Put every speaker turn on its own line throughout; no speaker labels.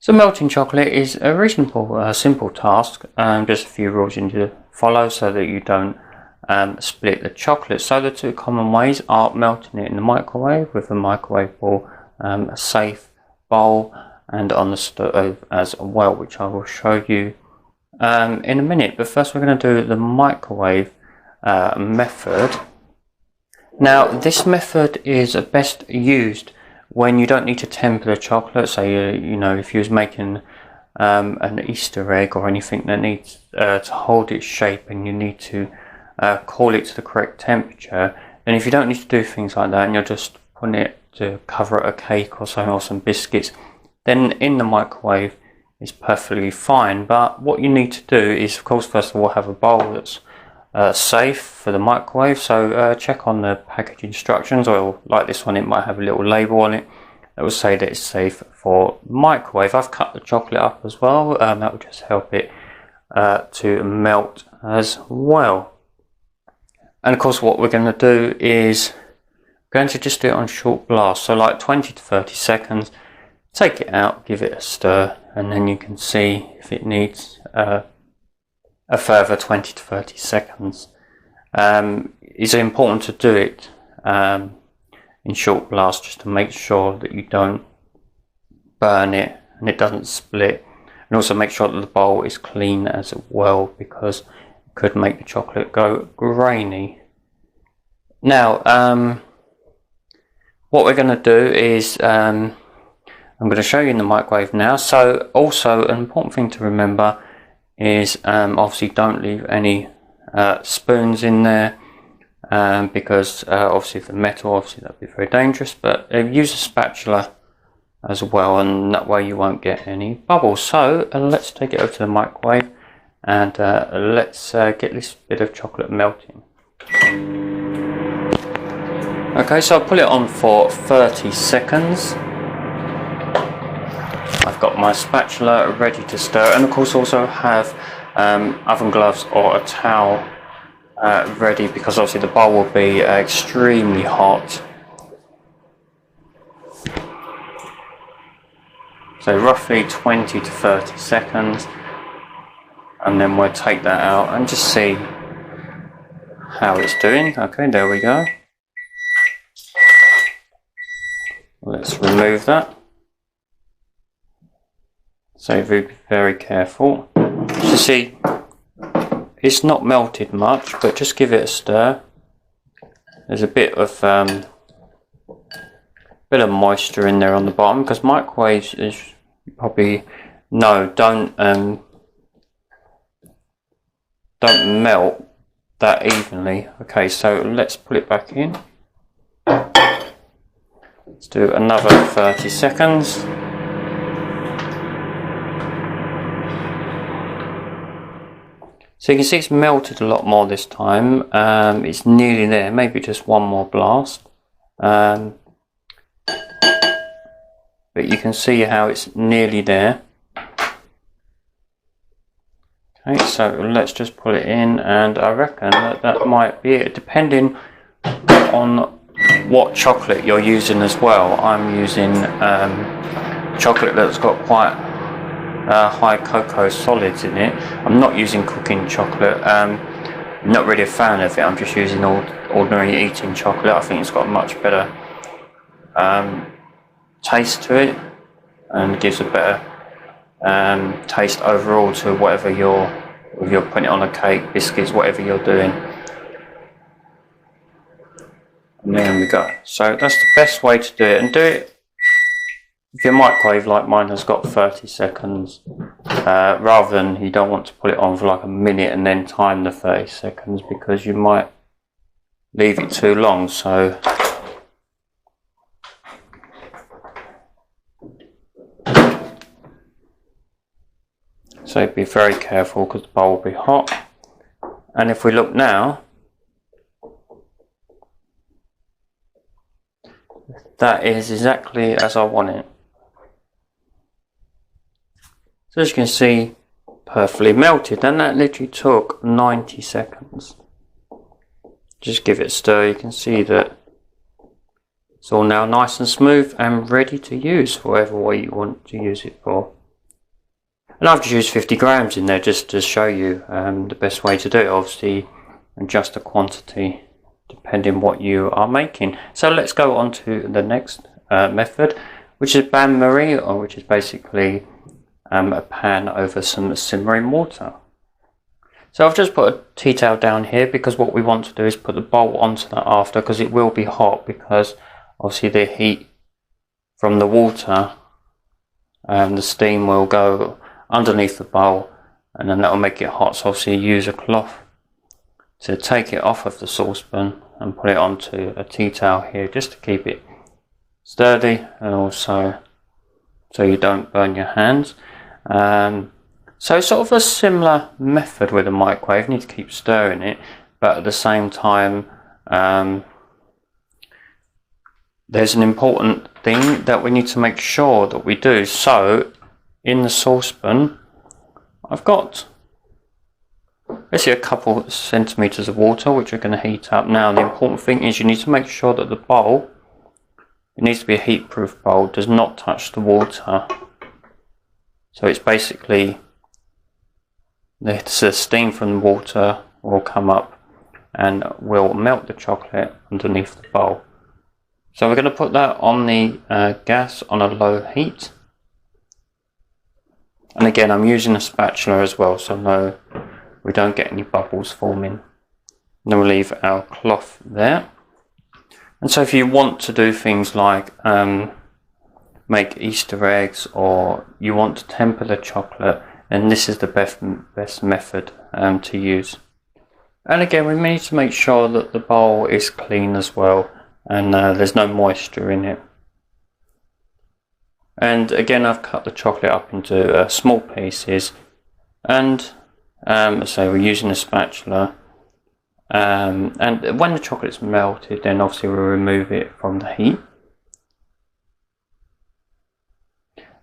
So melting chocolate is a reasonable, simple task. Just a few rules you need to follow so that you don't split the chocolate. So the two common ways are melting it in the microwave with a microwave bowl, a safe bowl, and on the stove as well, which I will show you in a minute. But first we're going to do the microwave method. Now this method is best used when you don't need to temper the chocolate. So you know, if you was making an Easter egg or anything that needs to hold its shape and you need to cool it to the correct temperature, then if you don't need to do things like that and you're just putting it to cover a cake or something, or some biscuits, then in the microwave is perfectly fine. But what you need to do is, of course, first of all have a bowl that's safe for the microwave. So check on the package instructions, or like this one, it might have a little label on it that will say that it's safe for microwave. I've cut the chocolate up as well, that will just help it to melt as well. And of course what we're going to do is we're going to just do it on short blast, so like 20 to 30 seconds. Take it out, give it a stir, and then you can see if it needs a further 20 to 30 seconds. It's important to do it in short blast just to make sure that you don't burn it and it doesn't split, and also make sure that the bowl is clean as well, because it could make the chocolate go grainy. Now what we're going to do is I'm going to show you in the microwave now. So also an important thing to remember is obviously don't leave any spoons in there, because obviously if the metal, obviously that'd be very dangerous, but use a spatula as well, and that way you won't get any bubbles. So let's take it over to the microwave and let's get this bit of chocolate melting. Okay, so I'll put it on for 30 seconds. I've got my spatula ready to stir, and of course also have oven gloves or a towel ready, because obviously the bowl will be extremely hot. So roughly 20 to 30 seconds, and then we'll take that out and just see how it's doing. Okay, there we go. Let's remove that. So be very careful. You see, it's not melted much, but just give it a stir. There's a bit of moisture in there on the bottom, because microwaves, as you probably know, don't melt that evenly. Okay, so let's put it back in. Let's do another 30 seconds. So you can see it's melted a lot more this time. It's nearly there, maybe just one more blast. But you can see how it's nearly there. Okay, so let's just put it in, and I reckon that might be it, depending on what chocolate you're using as well. I'm using chocolate that's got quite high cocoa solids in it. I'm not using cooking chocolate. I'm not really a fan of it. I'm just using ordinary eating chocolate. I think it's got a much better taste to it, and gives a better taste overall to whatever you're putting it on a cake, biscuits, whatever you're doing. And there we go. So that's the best way to do it, and do it if your microwave like mine has got 30 seconds, rather than, you don't want to put it on for like a minute and then time the 30 seconds, because you might leave it too long. So be very careful, because the bowl will be hot. And if we look now, that is exactly as I want it. So as you can see, perfectly melted, and that literally took 90 seconds. Just give it a stir. You can see that it's all now nice and smooth and ready to use for whatever way you want to use it for. And I've just used 50 grams in there just to show you the best way to do it. Obviously, adjust the quantity depending what you are making. So let's go on to the next method, which is bain-marie, or which is basically a pan over some simmering water. So I've just put a tea towel down here because what we want to do is put the bowl onto that after, because it will be hot, because obviously the heat from the water and the steam will go underneath the bowl, and then that will make it hot. So obviously use a cloth to take it off of the saucepan and put it onto a tea towel here, just to keep it sturdy and also so you don't burn your hands. So sort of a similar method with a microwave. You need to keep stirring it, but at the same time there's an important thing that we need to make sure that we do. So in the saucepan I've got basically a couple centimeters of water which are going to heat up. Now the important thing is you need to make sure that the bowl, it needs to be a heat-proof bowl, does not touch the water. So it's basically the steam from the water will come up and will melt the chocolate underneath the bowl. So we're going to put that on the gas on a low heat. And again, I'm using a spatula as well, so no, we don't get any bubbles forming. And then we'll leave our cloth there. And so if you want to do things like make Easter eggs, or you want to temper the chocolate, then this is the best method to use. And again, we need to make sure that the bowl is clean as well, and there's no moisture in it. And again, I've cut the chocolate up into small pieces, and so we're using a spatula. And when the chocolate's melted, then obviously we'll remove it from the heat.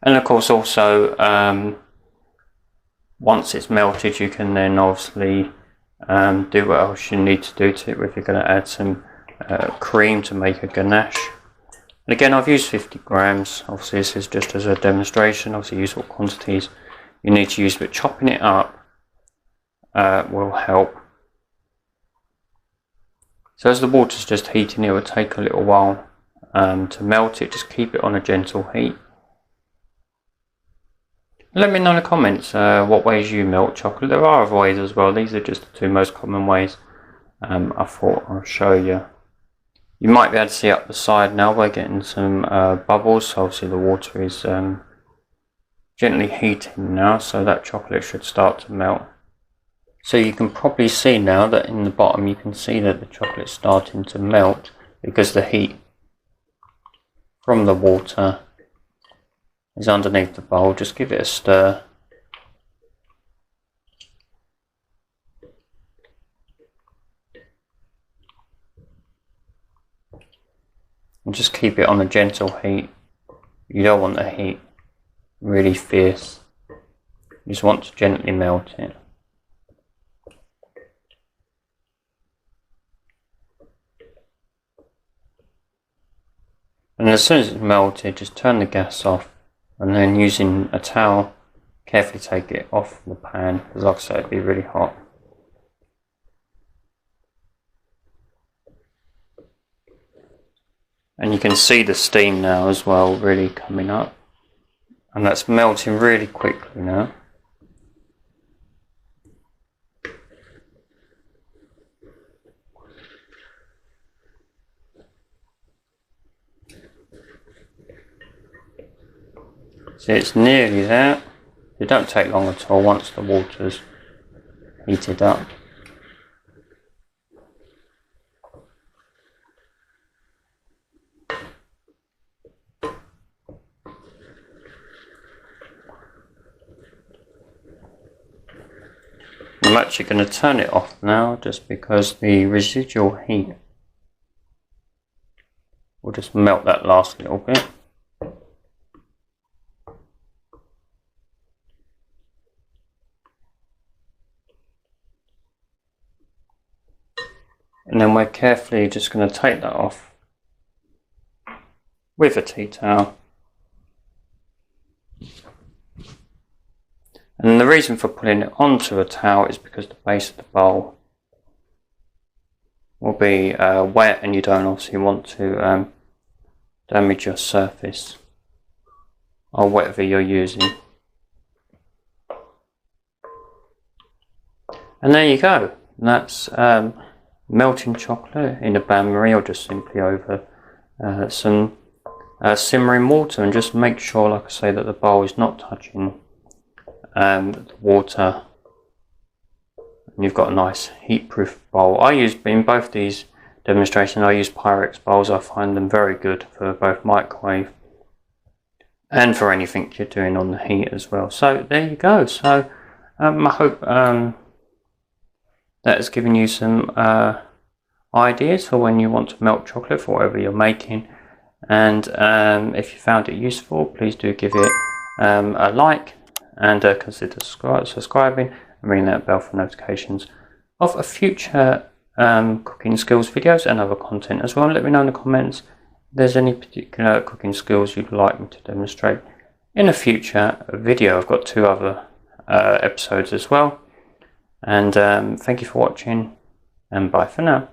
And of course also once it's melted, you can then obviously do what else you need to do to it. If you're going to add some cream to make a ganache. And again, I've used 50 grams. Obviously this is just as a demonstration. Obviously use what quantities you need to use, but chopping it up will help. So as the water's just heating, it will take a little while to melt it. Just keep it on a gentle heat. Let me know in the comments what ways you melt chocolate. There are other ways as well. These are just the two most common ways I thought I'll show you. You might be able to see up the side now we're getting some bubbles. So obviously the water is gently heating now, so that chocolate should start to melt. So you can probably see now that in the bottom you can see that the chocolate's starting to melt because the heat from the water is underneath the bowl. Just give it a stir. And just keep it on a gentle heat. You don't want the heat really fierce. You just want to gently melt it. And as soon as it's melted, just turn the gas off, and then using a towel, carefully take it off the pan, because like I said, it'd be really hot. And you can see the steam now as well, really coming up. And that's melting really quickly now. So it's nearly there. It don't take long at all once the water's heated up. I'm actually going to turn it off now, just because the residual heat will just melt that last little bit. And then we're carefully just going to take that off with a tea towel. And the reason for putting it onto a towel is because the base of the bowl will be wet, and you don't obviously want to damage your surface or whatever you're using. And there you go. That's melting chocolate in a bain-marie, or just simply over some simmering water, and just make sure, like I say, that the bowl is not touching the water. And you've got a nice heat-proof bowl. I use, in both these demonstrations, I use Pyrex bowls. I find them very good for both microwave and for anything you're doing on the heat as well. So there you go. So I hope that has given you some ideas for when you want to melt chocolate for whatever you're making. And if you found it useful, please do give it a like, and consider subscribing and ring that bell for notifications of a future cooking skills videos and other content as well. Let me know in the comments if there's any particular cooking skills you'd like me to demonstrate in a future video. I've got 2 other episodes as well. And thank you for watching, and bye for now.